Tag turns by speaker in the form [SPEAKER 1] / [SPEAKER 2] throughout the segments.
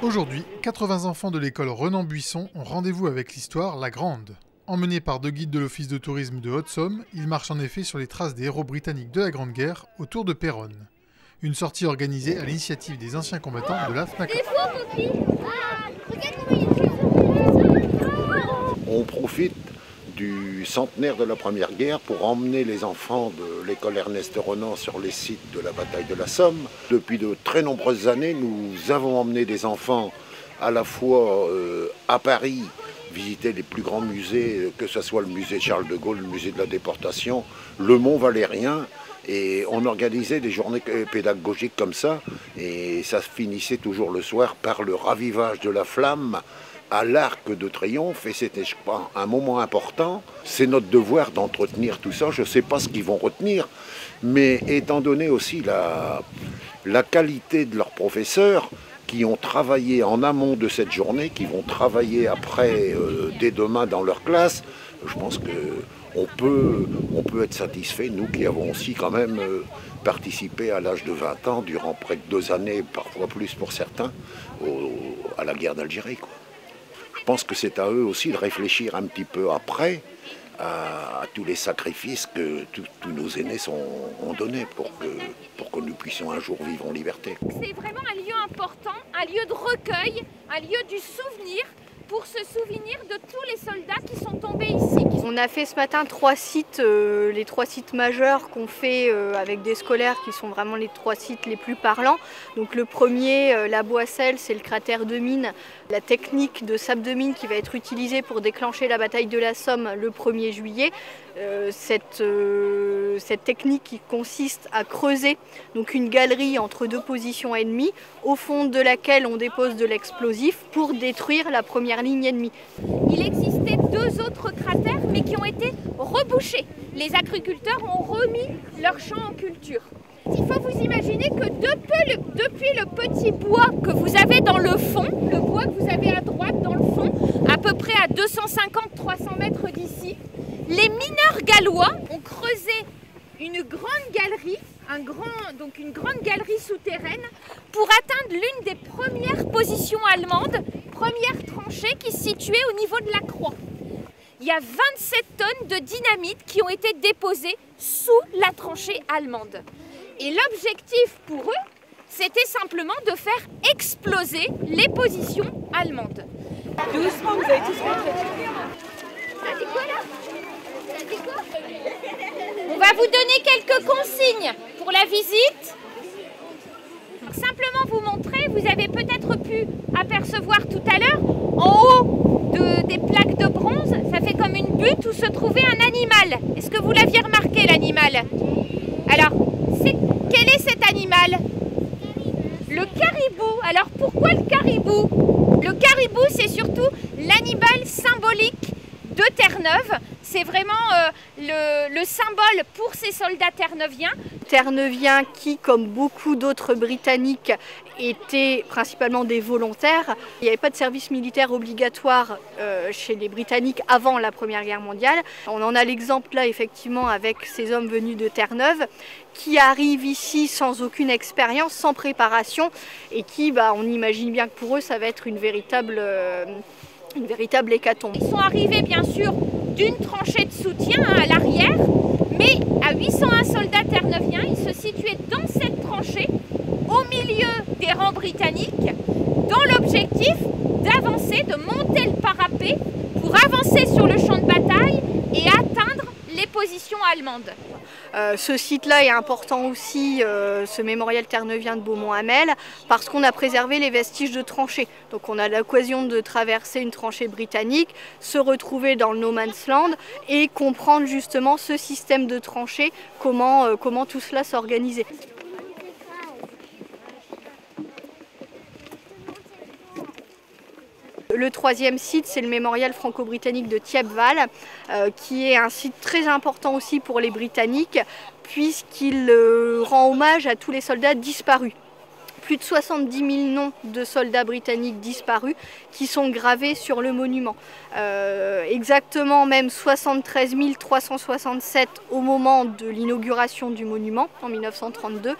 [SPEAKER 1] Aujourd'hui, 80 enfants de l'école Renan-Buisson ont rendez-vous avec l'histoire La Grande. Emmenés par deux guides de l'Office de tourisme de Haute-Somme, ils marchent en effet sur les traces des héros britanniques de la Grande Guerre autour de Péronne. Une sortie organisée à l'initiative des anciens combattants de la FNACA.
[SPEAKER 2] On profite du centenaire de la Première Guerre pour emmener les enfants de l'école Ernest Renan sur les sites de la bataille de la Somme. Depuis de très nombreuses années, nous avons emmené des enfants à la fois à Paris, visiter les plus grands musées, que ce soit le musée Charles de Gaulle, le musée de la déportation, le Mont Valérien, et on organisait des journées pédagogiques comme ça, et ça se finissait toujours le soir par le ravivage de la flamme à l'Arc de Triomphe, et c'était, je crois, un moment important. C'est notre devoir d'entretenir tout ça. Je ne sais pas ce qu'ils vont retenir, mais étant donné aussi la qualité de leurs professeurs, qui ont travaillé en amont de cette journée, qui vont travailler après, dès demain dans leur classe, je pense qu'on peut être satisfait, nous qui avons aussi quand même participé à l'âge de 20 ans, durant près de 2 années, parfois plus pour certains, à la guerre d'Algérie, quoi. Je pense que c'est à eux aussi de réfléchir un petit peu après à tous les sacrifices que tous nos aînés ont donnés pour que nous puissions un jour vivre en liberté.
[SPEAKER 3] C'est vraiment un lieu important, un lieu de recueil, un lieu du souvenir, pour se souvenir de tous les soldats qui sont tombés ici.
[SPEAKER 4] On a fait ce matin 3 sites, les 3 sites majeurs qu'on fait avec des scolaires qui sont vraiment les 3 sites les plus parlants. Donc le premier, la Boisselle, c'est le cratère de mine, la technique de sable de mine qui va être utilisée pour déclencher la bataille de la Somme le 1er juillet. Cette technique qui consiste à creuser donc une galerie entre 2 positions ennemies, au fond de laquelle on dépose de l'explosif pour détruire la première ligne ennemie.
[SPEAKER 3] Il existait 2 autres cratères mais qui ont été rebouchés. Les agriculteurs ont remis leurs champs en culture. Il faut vous imaginer que depuis le petit bois que vous avez dans le fond, le bois que vous avez à droite dans le fond, à peu près à 250-300 mètres d'ici, les mineurs gallois ont creusé une grande galerie, une grande galerie souterraine pour atteindre l'une des premières positions allemandes, première tranchée qui se situait au niveau de la croix. Il y a 27 tonnes de dynamite qui ont été déposées sous la tranchée allemande. Et l'objectif pour eux, c'était simplement de faire exploser les positions allemandes.
[SPEAKER 5] Doucement, vous avez tous rentré.
[SPEAKER 3] Ça dit quoi là? Ça dit quoi? On va vous donner quelques consignes pour la visite. Simplement vous montrer, vous avez peut-être pu apercevoir tout à l'heure, en haut des plaques de bronze, ça fait comme une butte où se trouvait un animal. Est-ce que vous l'aviez remarqué, l'animal? Alors, quel est cet animal? Le caribou. Alors pourquoi le caribou? Le caribou, c'est surtout l'animal symbolique de Terre-Neuve. C'est vraiment le symbole pour ces soldats terre-neuviens.
[SPEAKER 4] Terre-neuviens qui, comme beaucoup d'autres Britanniques, étaient principalement des volontaires. Il n'y avait pas de service militaire obligatoire chez les Britanniques avant la Première Guerre mondiale. On en a l'exemple là effectivement avec ces hommes venus de Terre-Neuve qui arrivent ici sans aucune expérience, sans préparation et qui, on imagine bien que pour eux ça va être une véritable hécatombe.
[SPEAKER 3] Ils sont arrivés bien sûr d'une tranchée de soutien à l'arrière, mais à 801 soldats terre-neuviens, ils se situaient dans cette tranchée, au milieu des rangs britanniques, dans l'objectif d'avancer, de monter le parapet pour avancer sur le champ de bataille et atteindre les positions allemandes.
[SPEAKER 4] Ce site-là est important aussi, ce mémorial terre-neuvien de Beaumont-Hamel, parce qu'on a préservé les vestiges de tranchées. Donc on a l'occasion de traverser une tranchée britannique, se retrouver dans le No Man's Land et comprendre justement ce système de tranchées, comment tout cela s'organisait. Le 3e site, c'est le mémorial franco-britannique de Thiepval, qui est un site très important aussi pour les Britanniques, puisqu'il rend hommage à tous les soldats disparus. plus de 70 000 noms de soldats britanniques disparus qui sont gravés sur le monument. Exactement même 73 367 au moment de l'inauguration du monument en 1932,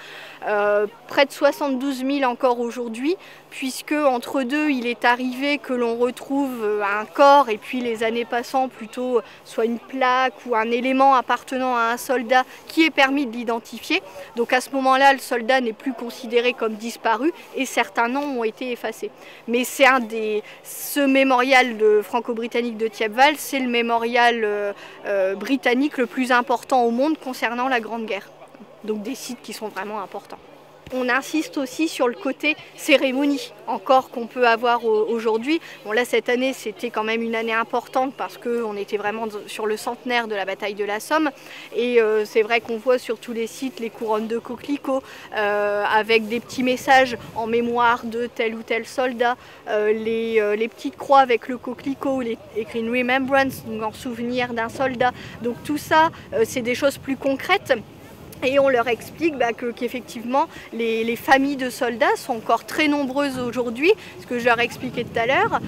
[SPEAKER 4] près de 72 000 encore aujourd'hui, puisque entre deux il est arrivé que l'on retrouve un corps et puis les années passant plutôt soit une plaque ou un élément appartenant à un soldat qui est permis de l'identifier. Donc à ce moment-là, le soldat n'est plus considéré comme disparu et certains noms ont été effacés. Mais c'est ce mémorial franco-britannique de Thiepval, c'est le mémorial britannique le plus important au monde concernant la Grande Guerre. Donc des sites qui sont vraiment importants. On insiste aussi sur le côté cérémonie, encore qu'on peut avoir aujourd'hui. Bon là cette année c'était quand même une année importante parce qu'on était vraiment sur le centenaire de la bataille de la Somme. Et c'est vrai qu'on voit sur tous les sites les couronnes de coquelicots avec des petits messages en mémoire de tel ou tel soldat, les petites croix avec le coquelicot, écrit une remembrance, donc en souvenir d'un soldat. Donc tout ça c'est des choses plus concrètes. Et on leur explique qu'effectivement les familles de soldats sont encore très nombreuses aujourd'hui. Ce que je leur expliquais tout à l'heure,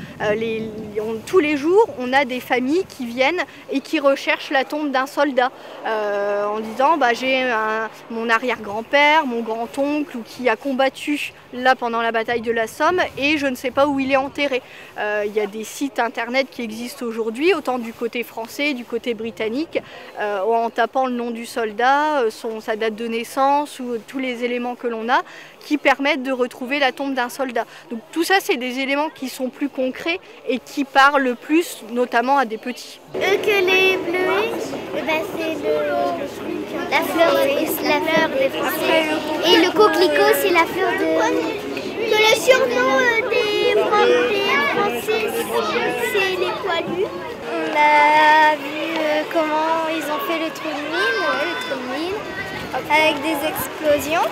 [SPEAKER 4] tous les jours on a des familles qui viennent et qui recherchent la tombe d'un soldat en disant j'ai mon arrière-grand-père, mon grand-oncle qui a combattu là pendant la bataille de la Somme et je ne sais pas où il est enterré. Il y a des sites internet qui existent aujourd'hui, autant du côté français, du côté britannique, en tapant le nom du soldat, sa date de naissance ou tous les éléments que l'on a qui permettent de retrouver la tombe d'un soldat. Donc tout ça c'est des éléments qui sont plus concrets et qui parlent plus notamment à des petits.
[SPEAKER 6] Que les bleuets, c'est la fleur des Français. Et le coquelicot c'est la fleur de... Que le surnom des Français c'est les poilus. On a vu comment ils ont fait le trou de mine, avec des explosions.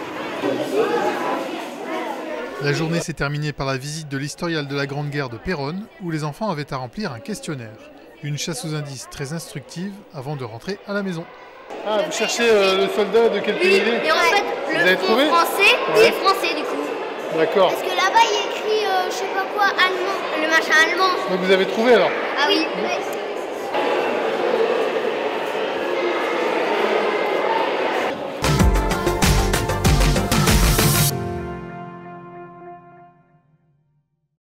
[SPEAKER 1] La journée s'est terminée par la visite de l'historial de la Grande Guerre de Péronne, où les enfants avaient à remplir un questionnaire. Une chasse aux indices très instructive avant de rentrer à la maison. Ah, vous cherchez le soldat de quel pays il est?
[SPEAKER 6] Et en fait, le fond français, c'est français du coup.
[SPEAKER 1] D'accord.
[SPEAKER 6] Parce que là-bas, il y a écrit, je sais pas quoi, allemand, le machin allemand.
[SPEAKER 1] Donc vous avez trouvé alors?
[SPEAKER 6] Ah oui.